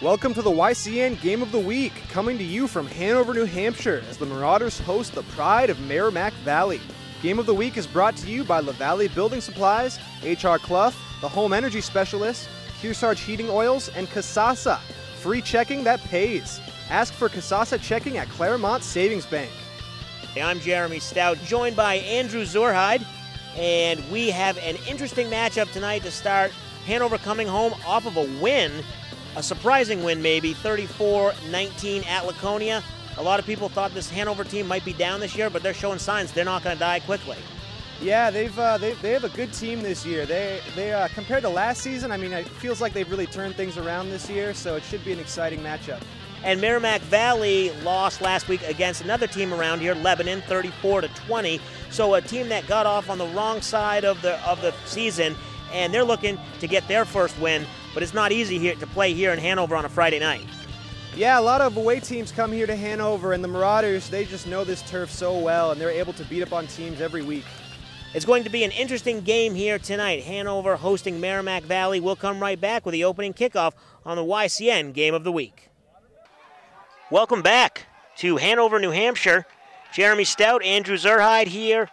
Welcome to the YCN Game of the Week, coming to you from Hanover, New Hampshire, as the Marauders host the pride of Merrimack Valley. Game of the Week is brought to you by La Valley Building Supplies, H.R. Clough, the Home Energy Specialist, Kearsarge Heating Oils, and Kasasa. Free checking that pays. Ask for Kasasa checking at Claremont Savings Bank. I'm Jeremy Stout, joined by Andrew Zurheide, and we have an interesting matchup tonight to start. Hanover coming home off of a win, a surprising win maybe, 34-19 at Laconia. A lot of people thought this Hanover team might be down this year, but they're showing signs they're not going to die quickly. Yeah, they have a good team this year. They compared to last season, I mean, it feels like they've really turned things around this year, so it should be an exciting matchup. And Merrimack Valley lost last week against another team around here, Lebanon, 34-20. So a team that got off on the wrong side of the season, and they're looking to get their first win, but it's not easy here to play here in Hanover on a Friday night. Yeah, a lot of away teams come here to Hanover, and the Marauders, they just know this turf so well, and they're able to beat up on teams every week. It's going to be an interesting game here tonight. Hanover hosting Merrimack Valley. We'll come right back with the opening kickoff on the YCN Game of the Week. Welcome back to Hanover, New Hampshire. Jeremy Stout, Andrew Zurheide here,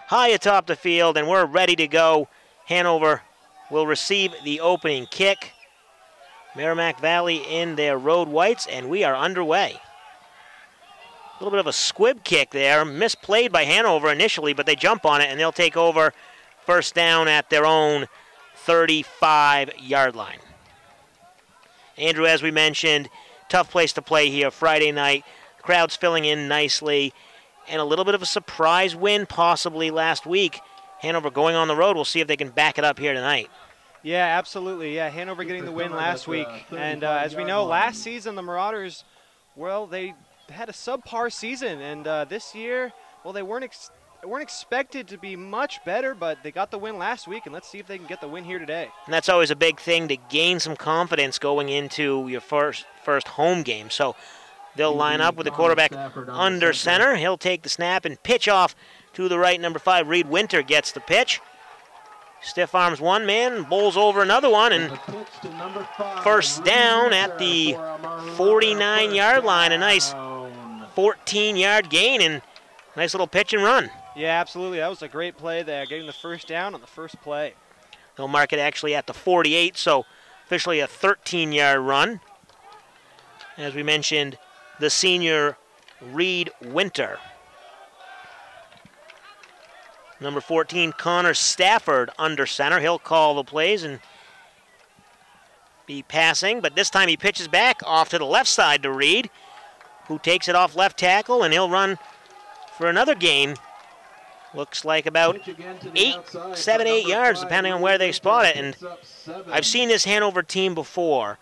high atop the field, and we're ready to go. Hanover will receive the opening kick. Merrimack Valley in their road whites, and we are underway. A little bit of a squib kick there, misplayed by Hanover initially, but they jump on it, and they'll take over first down at their own 35-yard line. Andrew, as we mentioned, tough place to play here Friday night. The crowd's filling in nicely, and a little bit of a surprise win possibly last week. Hanover going on the road. We'll see if they can back it up here tonight. Yeah, absolutely. Yeah, Hanover getting the win last week. And as we know, last season the Marauders, well, they had a subpar season. And this year, well, they weren't expected to be much better, but they got the win last week. And let's see if they can get the win here today. And that's always a big thing, to gain some confidence going into your first home game. So they'll line up with the quarterback under center. He'll take the snap and pitch off to the right. Number 5, Reed Winter, gets the pitch. Stiff arms one man, bowls over another one, and first down at the 49-yard line. A nice 14-yard gain and nice little pitch and run. Yeah, absolutely. That was a great play there, getting the first down on the first play. They'll mark it actually at the 48, so officially a 13-yard run. As we mentioned, the senior Reed Winter. Number 14, Connor Stafford, under center. He'll call the plays and be passing, but this time he pitches back off to the left side to Reed, who takes it off left tackle, and he'll run for another gain. Looks like about 7, 8 yards, depending on where they spot it. And I've seen this Hanover team before.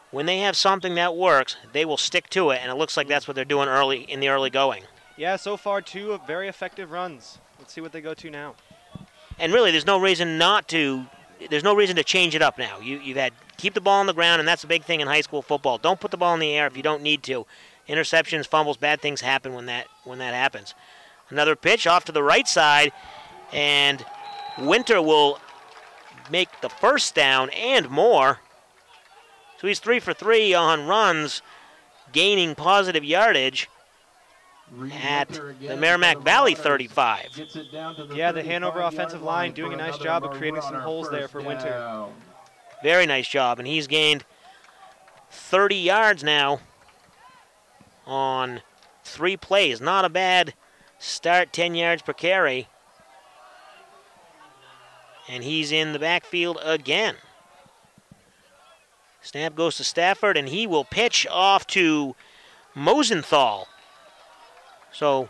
When they have something that works, they will stick to it, and it looks like that's what they're doing in the early going. Yeah, so far 2 very effective runs. Let's see what they go to now. And really, there's no reason to change it up now. You've had keep the ball on the ground, and that's a big thing in high school football. Don't put the ball in the air if you don't need to. Interceptions, fumbles, bad things happen when that happens. Another pitch off to the right side, and Winter will make the first down and more. So he's 3 for 3 on runs, gaining positive yardage at the Merrimack Valley 35. Yeah, the Hanover offensive line doing a nice job of creating some holes there for Winter. Very nice job, and he's gained 30 yards now on 3 plays. Not a bad start, 10 yards per carry. And he's in the backfield again. Snap goes to Stafford, and he will pitch off to Mosenthal. So,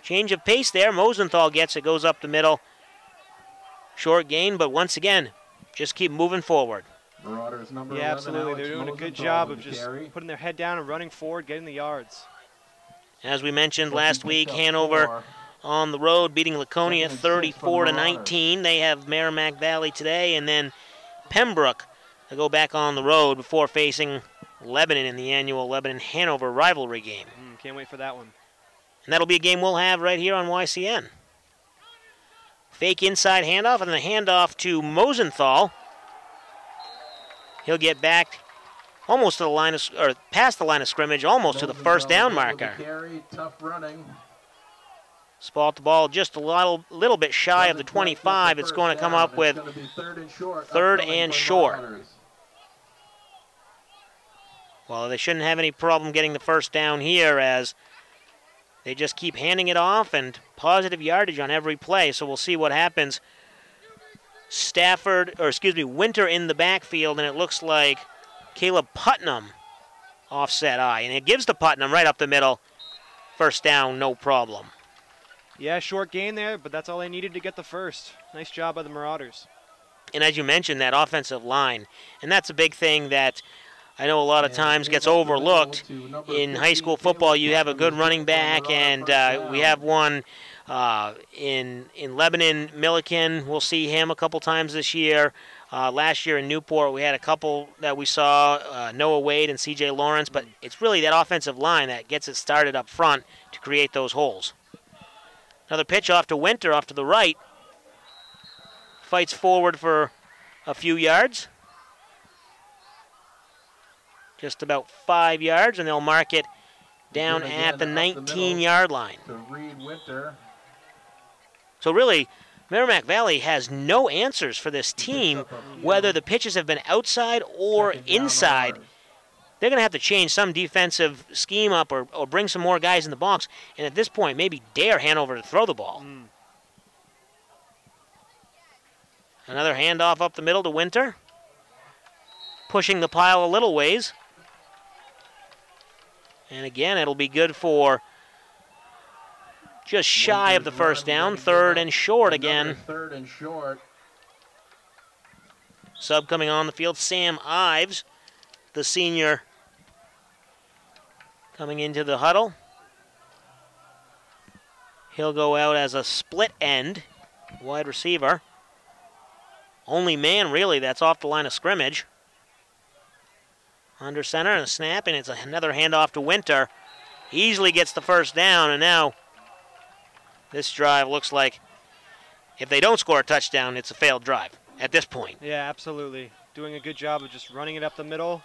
change of pace there. Mosenthal gets it, goes up the middle. Short gain, but once again, just keep moving forward. Yeah, absolutely. They're doing a good job of just putting their head down and running forward, getting the yards. As we mentioned last week, Hanover on the road beating Laconia 34-19. They have Merrimack Valley today, and then Pembroke to go back on the road before facing Lebanon in the annual Lebanon-Hanover rivalry game. Can't wait for that one. And that'll be a game we'll have right here on YCN. Fake inside handoff, and the handoff to Mosenthal. He'll get back almost to the line of, or past the line of scrimmage, almost to the first down marker. Carry, tough running. Spot the ball just a little bit shy of the 25. It's going to come up with third and short. Well, they shouldn't have any problem getting the first down here, as they just keep handing it off and positive yardage on every play. So we'll see what happens. Winter in the backfield, and it looks like Caleb Putnam offset eye. And it gives to Putnam right up the middle. First down, no problem. Yeah, short gain there, but that's all they needed to get the first. Nice job by the Marauders. And as you mentioned, that offensive line, and that's a big thing that I know a lot of times gets overlooked. In high school football, you have a good running back, and we have one in Lebanon, Milliken. We'll see him a couple times this year. Last year in Newport, we had a couple that we saw, Noah Wade and C.J. Lawrence, but it's really that offensive line that gets it started up front to create those holes. Another pitch off to Winter, off to the right. Fights forward for a few yards. Just about 5 yards, and they'll mark it down at the 19-yard line. So really, Merrimack Valley has no answers for this team, whether the pitches have been outside or inside. They're going to have to change some defensive scheme up or bring some more guys in the box, and at this point, maybe dare Hanover to throw the ball. Another handoff up the middle to Winter, pushing the pile a little ways. And again, it'll be good for just shy of the first down, third and short again. Third and short. Sub coming on the field, Sam Ives, the senior, coming into the huddle. He'll go out as a split end wide receiver. Only man, really, that's off the line of scrimmage. Under center and a snap, and it's another handoff to Winter. Easily gets the first down, and now this drive looks like if they don't score a touchdown, it's a failed drive at this point. Yeah, absolutely. Doing a good job of just running it up the middle.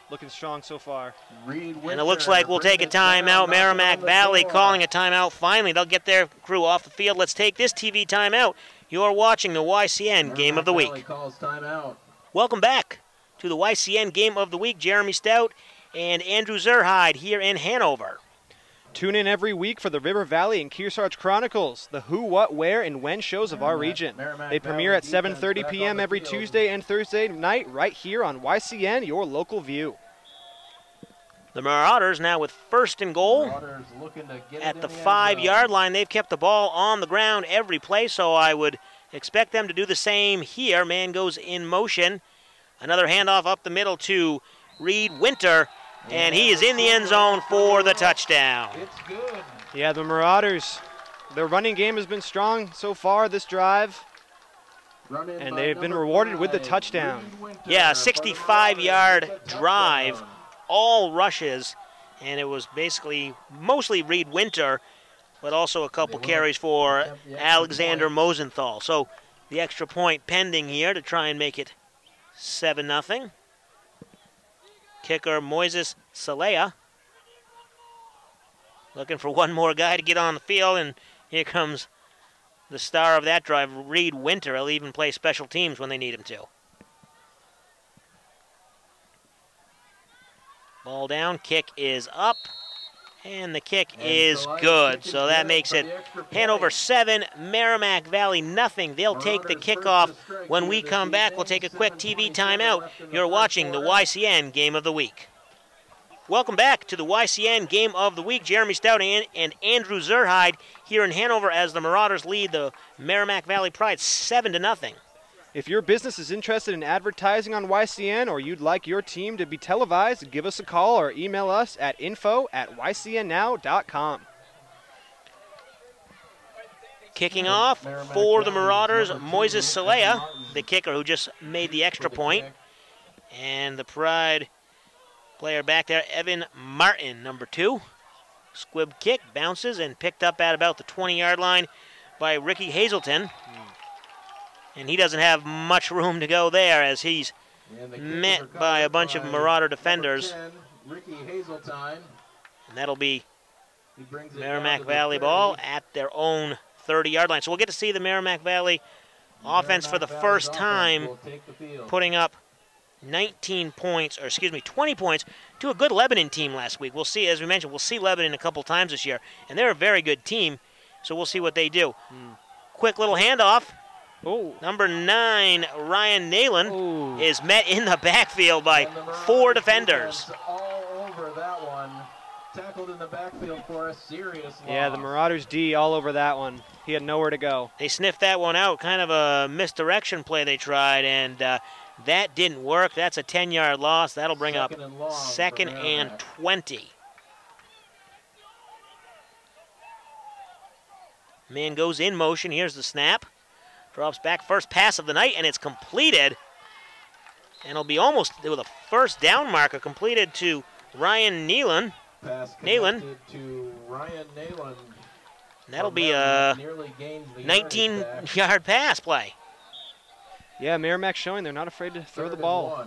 Looking strong so far. And it looks like we'll take a timeout. Merrimack Valley calling a timeout. Finally, they'll get their crew off the field. Let's take this TV timeout. You're watching the YCN Game of the Week. Welcome back to the YCN Game of the Week. Jeremy Stout and Andrew Zerhide here in Hanover. Tune in every week for the River Valley and Kearsarge Chronicles, the who, what, where, and when shows of our region. They premiere at 7:30 p.m. every Tuesday and Thursday night right here on YCN, your local view. The Marauders now with first and goal at the 5-yard line. They've kept the ball on the ground every play, so I would expect them to do the same here. Man goes in motion. Another handoff up the middle to Reed Winter, and he is in the end zone for the touchdown. It's good. Yeah, the Marauders, their running game has been strong so far this drive, and they've been rewarded with the touchdown. Yeah, a 65-yard drive, all rushes, and it was basically mostly Reed Winter, but also a couple carries for Alexander Mosenthal. So the extra point pending here to try and make it 7-0. Kicker Moises Salea looking for one more guy to get on the field, and here comes the star of that drive, Reed Winter. He'll even play special teams when they need him to. Ball down, kick is up, and the kick is good. So that makes it Hanover 7, Merrimack Valley nothing. They'll take the kickoff. When we come back, we'll take a quick TV timeout. You're watching the YCN Game of the Week. Welcome back to the YCN Game of the Week. Jeremy Stout and Andrew Zerhide here in Hanover as the Marauders lead the Merrimack Valley Pride 7-0. If your business is interested in advertising on YCN or you'd like your team to be televised, give us a call or email us at info@ycnnow.com. Kicking off for the Marauders, Moises Salea, the kicker who just made the extra point. And the Pride player back there, Evan Martin, number 2. Squib kick, bounces, and picked up at about the 20-yard line by Ricky Hazelton. And he doesn't have much room to go there as he's met by a bunch of Marauder defenders. 10, Ricky Hazeltine. And that'll be He brings it Merrimack down to the Valley 30. ball at their own 30-yard line. So we'll get to see the Merrimack Valley offense for the Merrimack first Valley's time, offense will take the field. putting up 19 points, or excuse me, 20 points to a good Lebanon team last week. We'll see, as we mentioned, we'll see Lebanon a couple times this year, and they're a very good team, so we'll see what they do. Quick little handoff. Oh. Number 9, Ryan Nalen, Ooh. is met in the backfield by 4 defenders. All over that one. Tackled in the backfield for a serious loss. Yeah, the Marauders D all over that one. He had nowhere to go. They sniffed that one out, kind of a misdirection play they tried, and that didn't work. That's a 10-yard loss. That'll bring up second and 20. Man goes in motion. Here's the snap. Drops back, first pass of the night, and it's completed. And it'll be almost with a first down marker completed to Ryan Nealon. Pass Nalen. to Ryan Nalen. And that'll be a Nearly gains the 19-yard pass play. Yeah, Merrimack showing they're not afraid to throw the ball.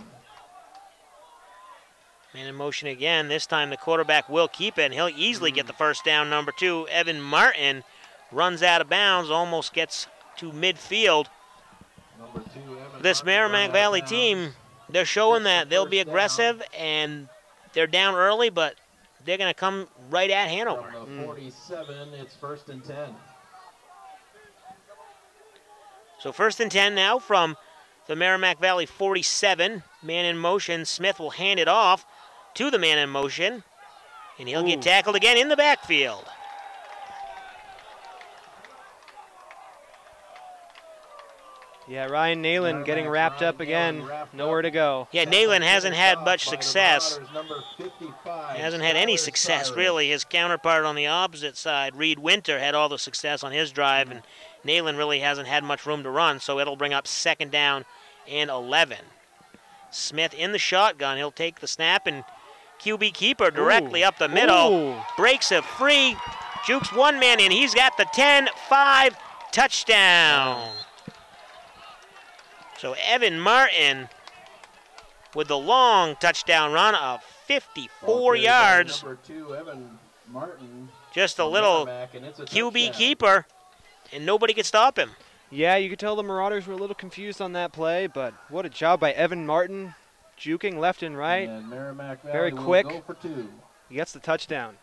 Man in motion again. This time the quarterback will keep it, and he'll easily get the first down. Number 2, Evan Martin, runs out of bounds, almost gets to midfield. This Merrimack Valley team, they're showing that they'll be aggressive, and they're down early, but they're going to come right at Hanover. From the 47, it's 1st and 10. So 1st and 10 now from the Merrimack Valley 47. Man in motion. Smith will hand it off to the man in motion, and he'll get tackled again in the backfield. Yeah, Ryan Nalen getting wrapped up again. Nowhere to go. Yeah, Nalen hasn't had much success. He hasn't had any success, really. His counterpart on the opposite side, Reed Winter, had all the success on his drive, and Nalen really hasn't had much room to run, so it'll bring up second down and 11. Smith in the shotgun. He'll take the snap, and QB keeper directly up the middle. Breaks it free. Jukes one man in. He's got the 10-5 touchdown. So Evan Martin with the long touchdown run of 54 yards. Number 2, Evan Martin. Just a little QB keeper, and nobody could stop him. Yeah, you could tell the Marauders were a little confused on that play, but what a job by Evan Martin, juking left and right. And Merrimack Valley very will quick. go for 2. He gets the touchdown.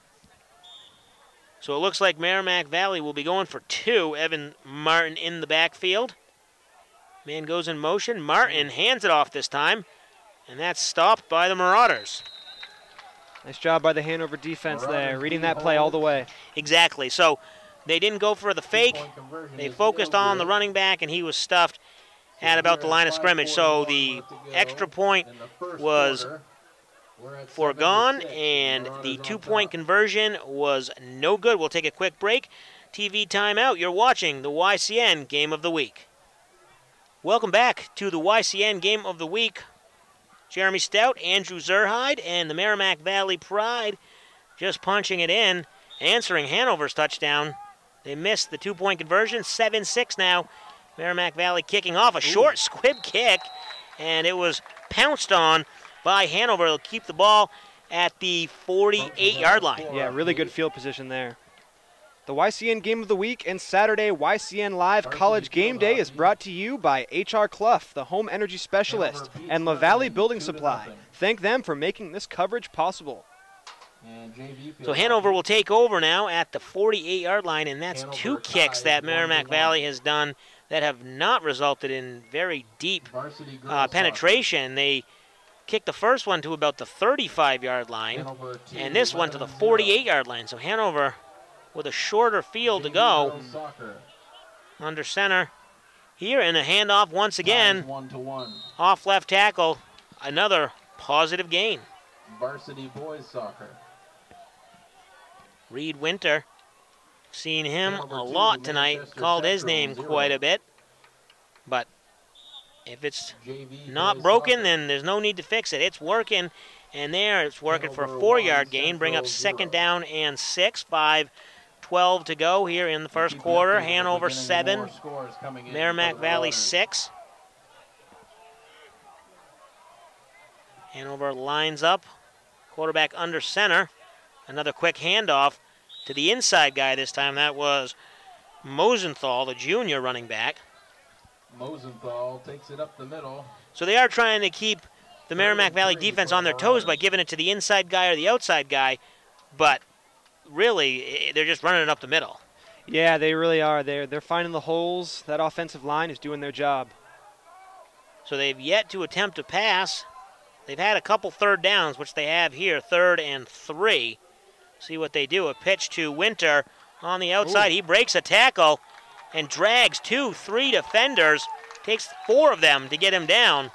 So it looks like Merrimack Valley will be going for 2. Evan Martin in the backfield. Man goes in motion. Martin hands it off this time, and that's stopped by the Marauders. Nice job by the Hanover defense there, reading that play all the way. Exactly. So they didn't go for the fake. They focused on the running back, and he was stuffed at about the line of scrimmage. So the extra point was foregone, and the 2-point conversion was no good. We'll take a quick break. TV timeout. You're watching the YCN Game of the Week. Welcome back to the YCN Game of the Week. Jeremy Stout, Andrew Zerhide, and the Merrimack Valley Pride just punching it in, answering Hanover's touchdown. They missed the 2-point conversion, 7-6 now. Merrimack Valley kicking off a short squib kick, and it was pounced on by Hanover. They'll keep the ball at the 48-yard line. Yeah, really good field position there. The YCN Game of the Week and Saturday YCN Live College Game Day is brought to you by H.R. Clough, the home energy specialist, and LaValley Building Supply. Thank them for making this coverage possible. So Hanover will take over now at the 48-yard line, and that's 2 kicks that Merrimack Valley has done that have not resulted in very deep penetration. They kicked the first one to about the 35-yard line, and this one to the 48-yard line. So Hanover with a shorter field to go. Under center here, and a handoff once again. Off left tackle, another positive gain. Varsity boys soccer. Reed Winter, seen him a lot tonight, called his name quite a bit. But if it's not broken, then there's no need to fix it. It's working, and there it's working for a 4-yard gain. Bring up second down and 6, 5:12 to go here in the first quarter. Hanover 7, Merrimack Valley 6. Hanover lines up, quarterback under center. Another quick handoff to the inside guy this time. That was Mosenthal, the junior running back. Mosenthal takes it up the middle. So they are trying to keep the Merrimack Valley defense on their toes by giving it to the inside guy or the outside guy, but really, they're just running it up the middle. Yeah, they really are. They're finding the holes. That offensive line is doing their job. So they've yet to attempt a pass. They've had a couple third downs, which they have here, 3rd and 3. See what they do. A pitch to Winter on the outside. Ooh. He breaks a tackle and drags 2-3 defenders. Takes 4 of them to get him down.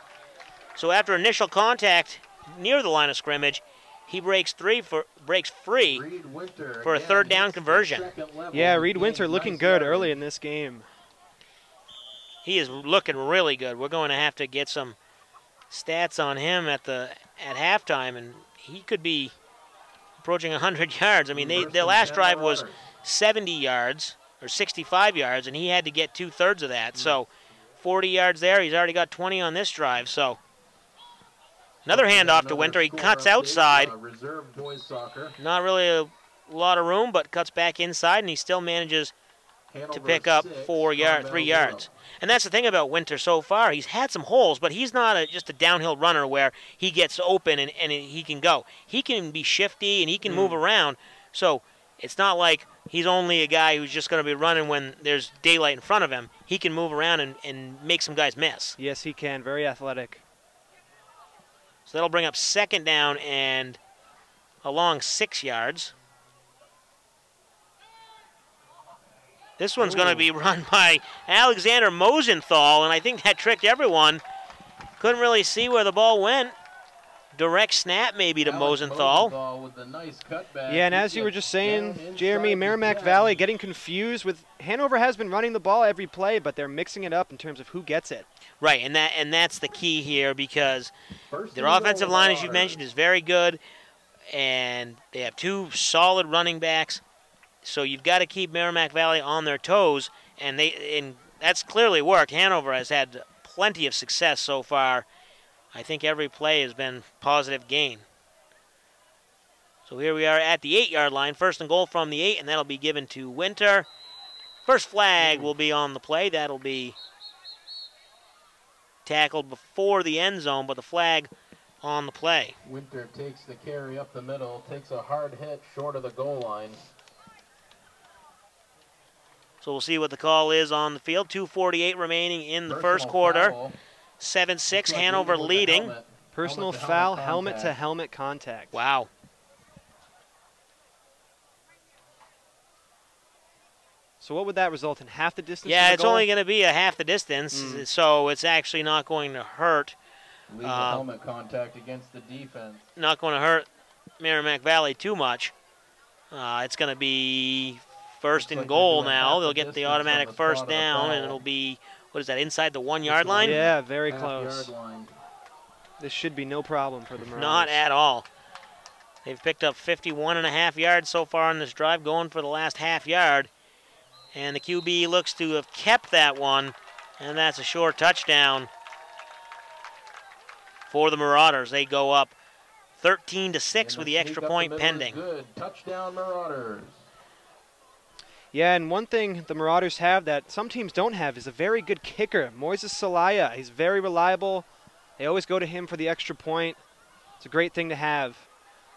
So after initial contact near the line of scrimmage, he breaks free for a 3rd down conversion. Yeah, Reed Winter looking good early in this game. He is looking really good. We're going to have to get some stats on him at halftime, and he could be approaching 100 yards. I mean, their last drive was 70 yards or 65 yards, and he had to get 2/3 of that. So 40 yards there. He's already got 20 on this drive. So another handoff to Winter. He cuts outside. Not really a lot of room, but cuts back inside, and he still manages to pick up 3 yards. And that's the thing about Winter so far. He's had some holes, but he's not just a downhill runner where he gets open and he can go. He can be shifty and he can move around. So it's not like he's only a guy who's just going to be running when there's daylight in front of him. He can move around and make some guys miss. Yes, he can. Very athletic. So that'll bring up 2nd down and along 6 yards. This one's going to be run by Alexander Mosenthal, and I think that tricked everyone. Couldn't really see where the ball went. Direct snap maybe to Mosenthal. With a nice cutback. Yeah, and as you were just saying, Jeremy, Merrimack Valley getting confused with Hanover has been running the ball every play, but they're mixing it up in terms of who gets it. Right, and that's the key here because their offensive line, as you mentioned, is very good, and they have 2 solid running backs. So you've got to keep Merrimack Valley on their toes, and that's clearly worked. Hanover has had plenty of success so far. I think every play has been positive gain. So here we are at the 8-yard line. 1st and goal from the 8, and that'll be given to Winter. First flag will be on the play. That'll be tackled before the end zone, but the flag on the play. Winter takes the carry up the middle, takes a hard hit short of the goal line. So we'll see what the call is on the field. 2:48 remaining in the first quarter. 7-6, Hanover leading. Personal foul, helmet-to-helmet contact. Wow. So what would that result in? Half the distance? Yeah, it's only going to be a half the distance, so it's actually not going to hurt. Legal helmet contact against the defense. Not going to hurt Merrimack Valley too much. It's going to be 1st and goal now. They'll get the automatic 1st down, and it'll be, what is that, inside the 1-yard line? Yeah, very close. This should be no problem for the Marauders. Not at all. They've picked up 51.5 yards so far on this drive, going for the last half yard. And the QB looks to have kept that one, and that's a short touchdown for the Marauders. They go up 13-6 with the extra point pending. Good. Touchdown, Marauders. Yeah, and one thing the Marauders have that some teams don't have is a very good kicker, Moises Salaya. He's very reliable. They always go to him for the extra point. It's a great thing to have.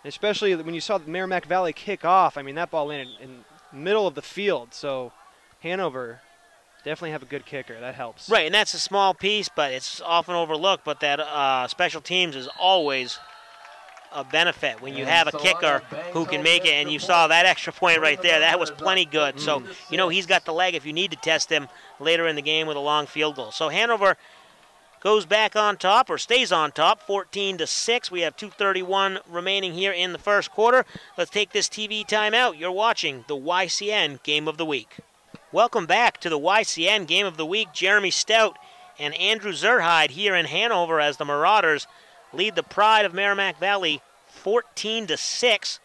And especially when you saw the Merrimack Valley kick off, I mean, that ball landed in the middle of the field. So Hanover definitely have a good kicker. That helps. Right, and that's a small piece, but it's often overlooked. But that special teams is always a benefit when you have a kicker who can make it, and you saw that extra point right there. That was plenty good. So, you know, he's got the leg if you need to test him later in the game with a long field goal. So Hanover goes back on top, or stays on top, 14-6. We have 2:31 remaining here in the first quarter. Let's take this TV timeout. You're watching the YCN Game of the Week. Welcome back to the YCN Game of the Week. Jeremy Stout and Andrew Zerhide here in Hanover as the Marauders lead the Pride of Merrimack Valley 14-6.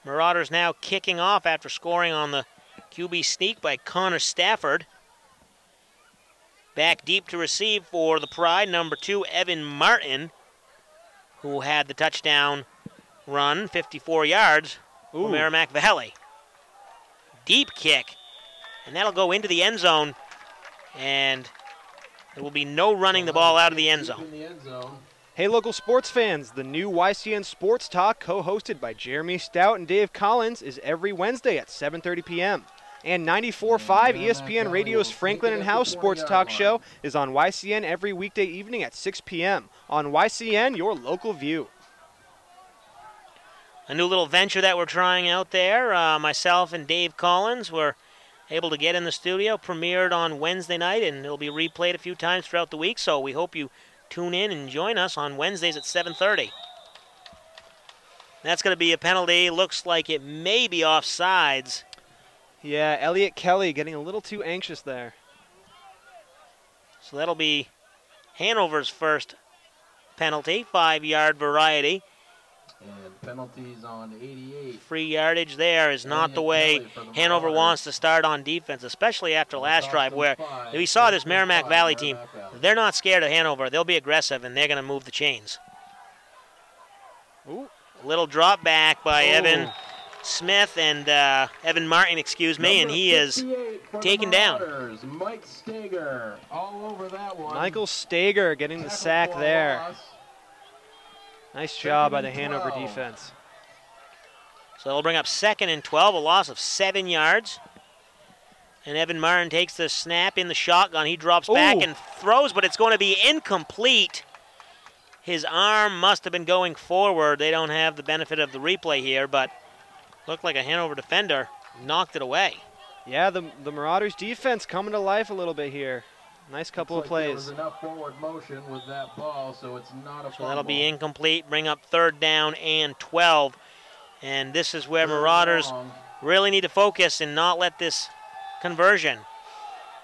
Marauders now kicking off after scoring on the QB sneak by Connor Stafford. Back deep to receive for the Pride, number 2, Evan Martin, who had the touchdown run, 54 yards for Merrimack Valley. Deep kick, and that'll go into the end zone, and there will be no running the ball out of the end zone. Hey, local sports fans, the new YCN Sports Talk, co-hosted by Jeremy Stout and Dave Collins, is every Wednesday at 7:30 p.m. And 94.5 ESPN Radio's Franklin and House Sports Talk show is on YCN every weekday evening at 6 p.m. On YCN, your local view. A new little venture that we're trying out there. Myself and Dave Collins were able to get in the studio, premiered on Wednesday night, and it'll be replayed a few times throughout the week, so we hope you tune in and join us on Wednesdays at 7:30. That's going to be a penalty. Looks like it may be offsides. Yeah, Elliot Kelly getting a little too anxious there. So that'll be Hanover's first penalty, 5-yard variety. And penalties on 88. Free yardage there is not the way Hanover wants to start on defense, especially after last drive where we saw this Merrimack Valley team. They're not scared of Hanover. They'll be aggressive, and they're going to move the chains. Ooh. A little drop back by Evan Smith and Evan Martin, excuse me, and he is taken down. Mike Stager all over that one. Michael Stager getting the sack there. Nice job by the Hanover defense. So they'll bring up 2nd and 12, a loss of 7 yards. And Evan Martin takes the snap in the shotgun. He drops back and throws, but it's going to be incomplete. His arm must have been going forward. They don't have the benefit of the replay here, but looked like a Hanover defender knocked it away. Yeah, the Marauders defense coming to life a little bit here. Nice couple of plays. There was enough forward motion with that ball, so it's not a fumble. So that'll be incomplete. Bring up 3rd down and 12. And this is where Marauders really need to focus and not let this conversion.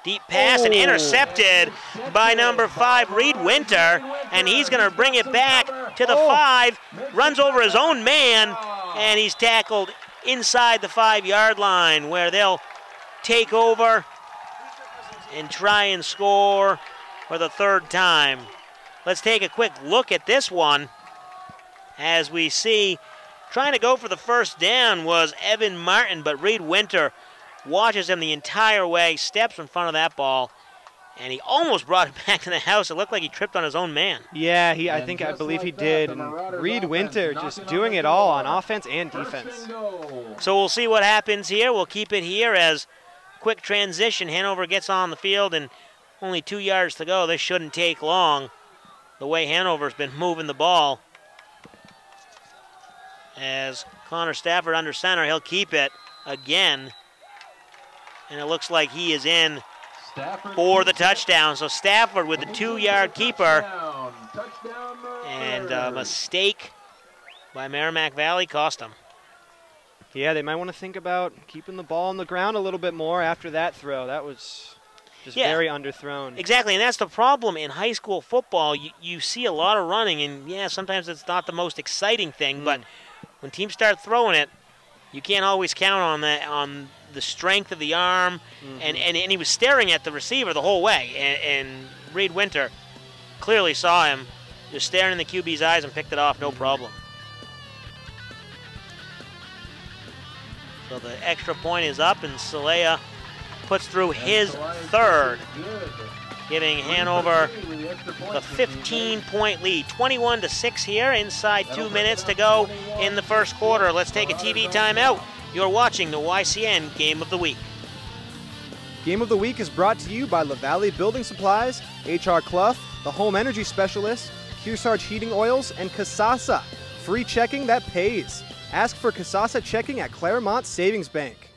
Deep pass and intercepted by number 5, Reed Winter. And he's going to bring it back to the 5. Runs over his own man, and he's tackled inside the 5-yard line where they'll take over and try and score for the 3rd time. Let's take a quick look at this one. As we see, trying to go for the 1st down was Evan Martin, but Reed Winter watches him the entire way, steps in front of that ball, and he almost brought it back to the house. It looked like he tripped on his own man. Yeah, I believe he did. And Reed Winter just doing it all on offense and defense. So we'll see what happens here. We'll keep it here as quick transition. Hanover gets on the field and only 2 yards to go. This shouldn't take long the way Hanover's been moving the ball. As Connor Stafford under center, he'll keep it again. And it looks like he is in for the touchdown. So Stafford with the 2-yard keeper. And a mistake by Merrimack Valley cost him. Yeah, they might want to think about keeping the ball on the ground a little bit more after that throw. That was just very underthrown. Exactly, and that's the problem in high school football. You see a lot of running, and yeah, sometimes it's not the most exciting thing, but when teams start throwing it, you can't always count on that, on the strength of the arm, and he was staring at the receiver the whole way, and Reed Winter clearly saw him, just staring in the QB's eyes and picked it off, no problem. So the extra point is up, and Salea puts through his 3rd, giving Hanover the 15-point lead. 21-6 here, inside 2 minutes to go in the 1st quarter. Let's take a TV timeout. You're watching the YCN Game of the Week. Game of the Week is brought to you by Vly Building Supplies, H.R. Clough, the Home Energy Specialist, Kearsarge Heating Oils, and Kasasa. Free checking that pays. Ask for Kasasa checking at Claremont Savings Bank.